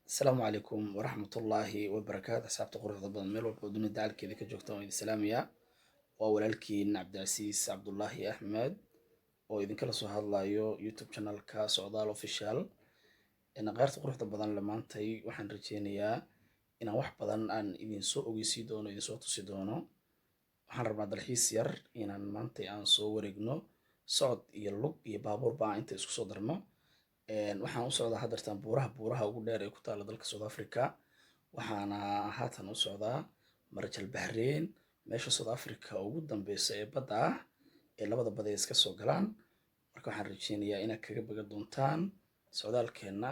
السلام عليكم ورحمة الله وبركاته. أصحابتي قرة بدن ميل وبدون الدعاء كذا كجوكتان وإذا سلامية وولالكين عبد العزيز عبد الله أحمد وإذا كلا سو هذا يوتيوب channel كسعودال official إن غيرت قرة بدن لما أنتي وحن رجينيا إن واحد بدن أن إذا سوء ويسيدونه إذا سوء تصيدونه وحن ربنا الحيس ير إن ما أنتي أن سوء ورجنو صعد يلوب يبابور با أنت إسكو صدرنا waxaan u socdaa hadartan buuraha ugu dheer ee ku taala dalka South Africa waxaana haatan u socdaa Marjal Bahrain meesha South Africa ugu dambeysa ee badda ah ee labada bad ay iska soo galaan marka waxaan rajeynayaa inaad kaga baga doontaan socdaalkeena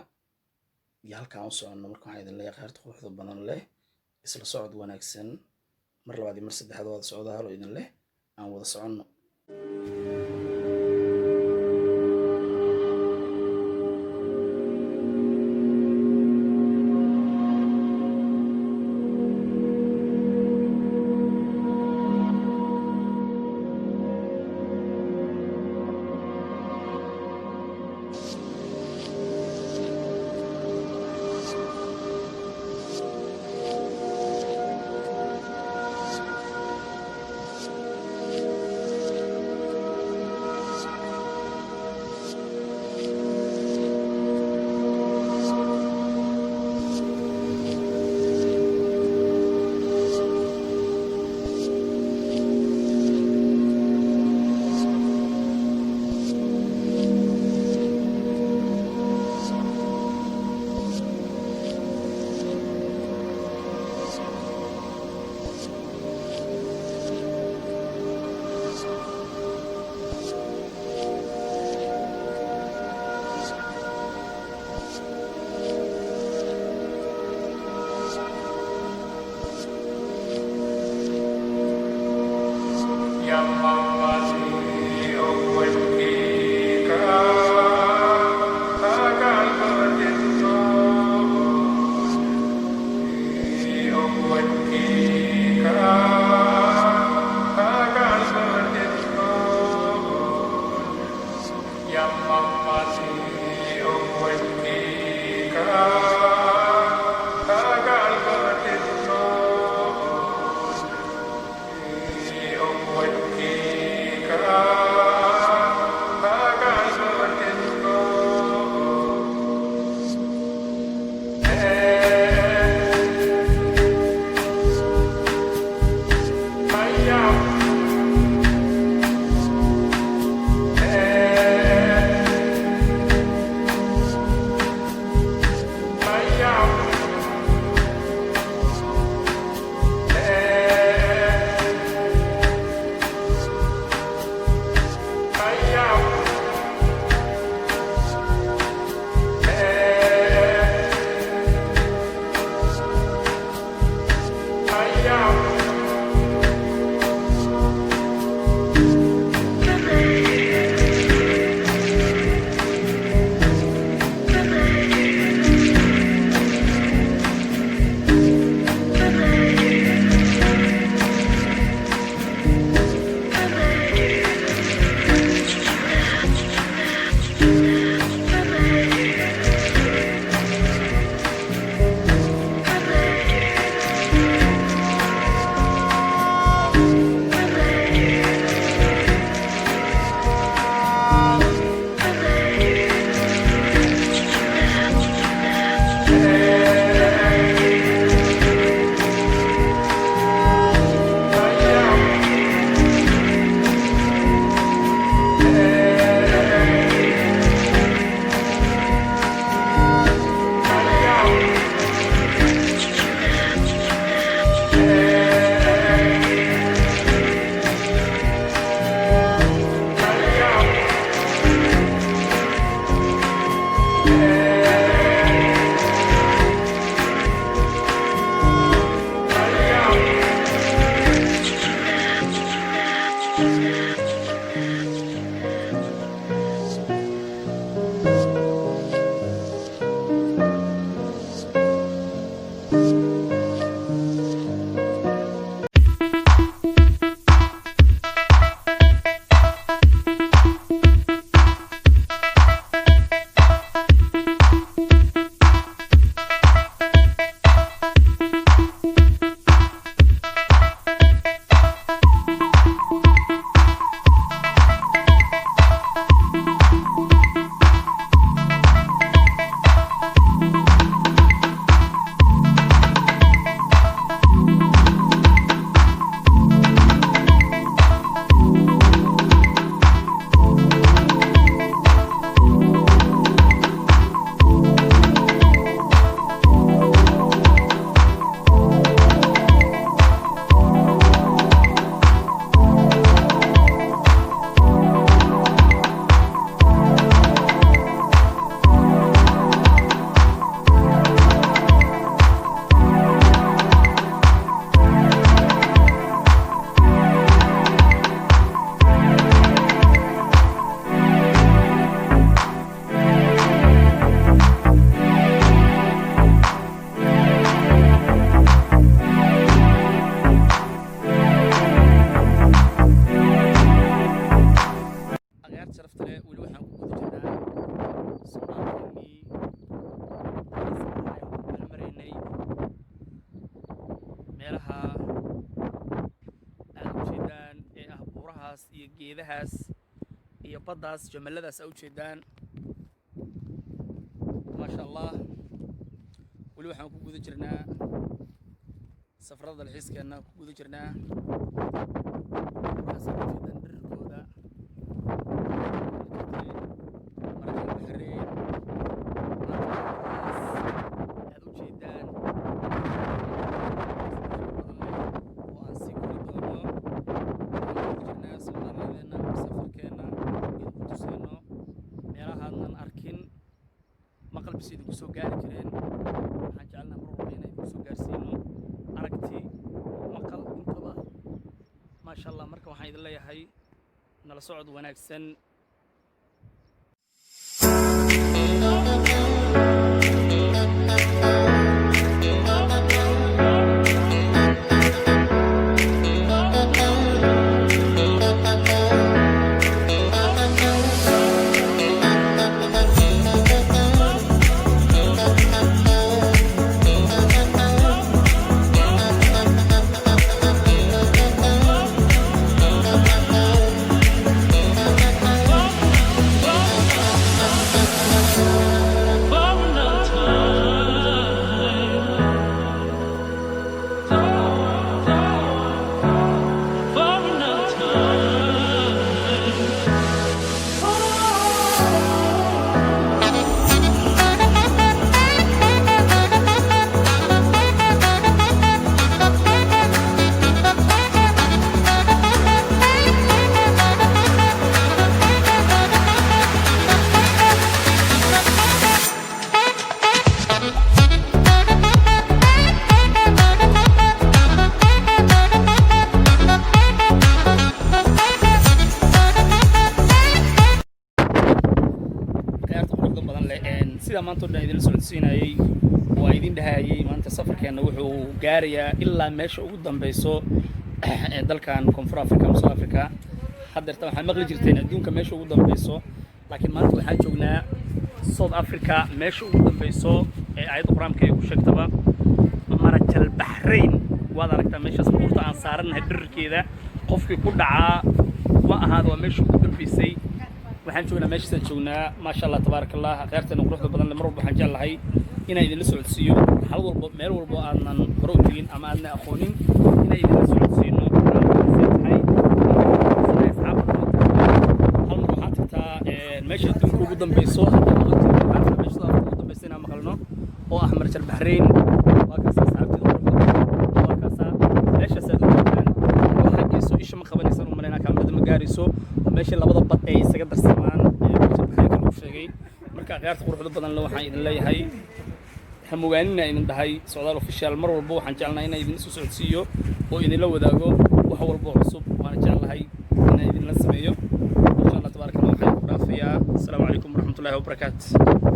iyo halkaan u socono marka waxaan idin leeyahay qaarta quruxda badan leh isla socod wanaagsan mar labaad iyo mar saddexaad wada socdaal oo idin leh aan wada soconno geedahaas iyo baddaas jamalladaas aa ujeedaan maasha allah weli waxaan ku guda jirnaa safarada dalxiiskeenna ku guda jirnaa markaas aa ujeedaan dhirirkooda markan baxreyn aad ujeedaan oo aan sii kori doono jirnaa soomaaliyadeenna safarkeenna idinku tusayno meelahaadnan arkin maqal bis idinku soo gaari jireen waxaan jecelnaa mar walba inaan idinku soo gaarsiino aragti maqal intaba maasha allah marka waxaan idin leeyahay nala socod wanaagsan sida maanta oo dhan idin socodsiinayay oo idin dhahayay maanta safarkeena wuxuu gaarayaa ilaa meesha ugu dambayso ee dalkan Koonfur Afrika ama South Africa hadda waxaan maqli jirteen adduunka meesha ugu dambayso laakiin maanta waxaan joognaa South Africa meesha ugu dambayso ee ayad quraanka ay ku sheegtaba marajal Bahrain waad aragtaa meeshaas buurta aan saaranahay dhirirkeeda qofkii ku dhacaa ma ahaad waa meesha ugu dambaysay waxaan joognaa meeshaasaan joognaa maasha allah tabaaraka allah khayrteena quruxda badan le mar walba waxaan jeclahay inaan idinla socodsiiyo hal walba meel walba aadnan hore u tegin ama aadna aqoonin inaan idinla socodsiino hal mar waxaan tagtaa meesha adduunka ugu dambayso meesha ugu dambaysa inaan maqalno oo ah marjal Bahrain waa kaas asxaabteeda waa kaas meeshaas aad u joogtaan waxaa geeso isha ma qabanaysan u maleynaa kaamirada ma gaarayso meesha labada bad ay isaga darsamaan marjal Bahrain lagu sheegay marka qaarta quruxda badan la waxaan idin leeyahay hamugaanina idin dhahay Socdaal official mar walba waxaan jecelnahay inaan idin soo socodsiiyo oo idinla wadaago wax walba cusub waan jecelahay inaan idin la sameeyo insha Allah tabaaraka Allah waxaan ku dhaafayaa assalaamu calaykum waraxmatullaahi wabarakaatuh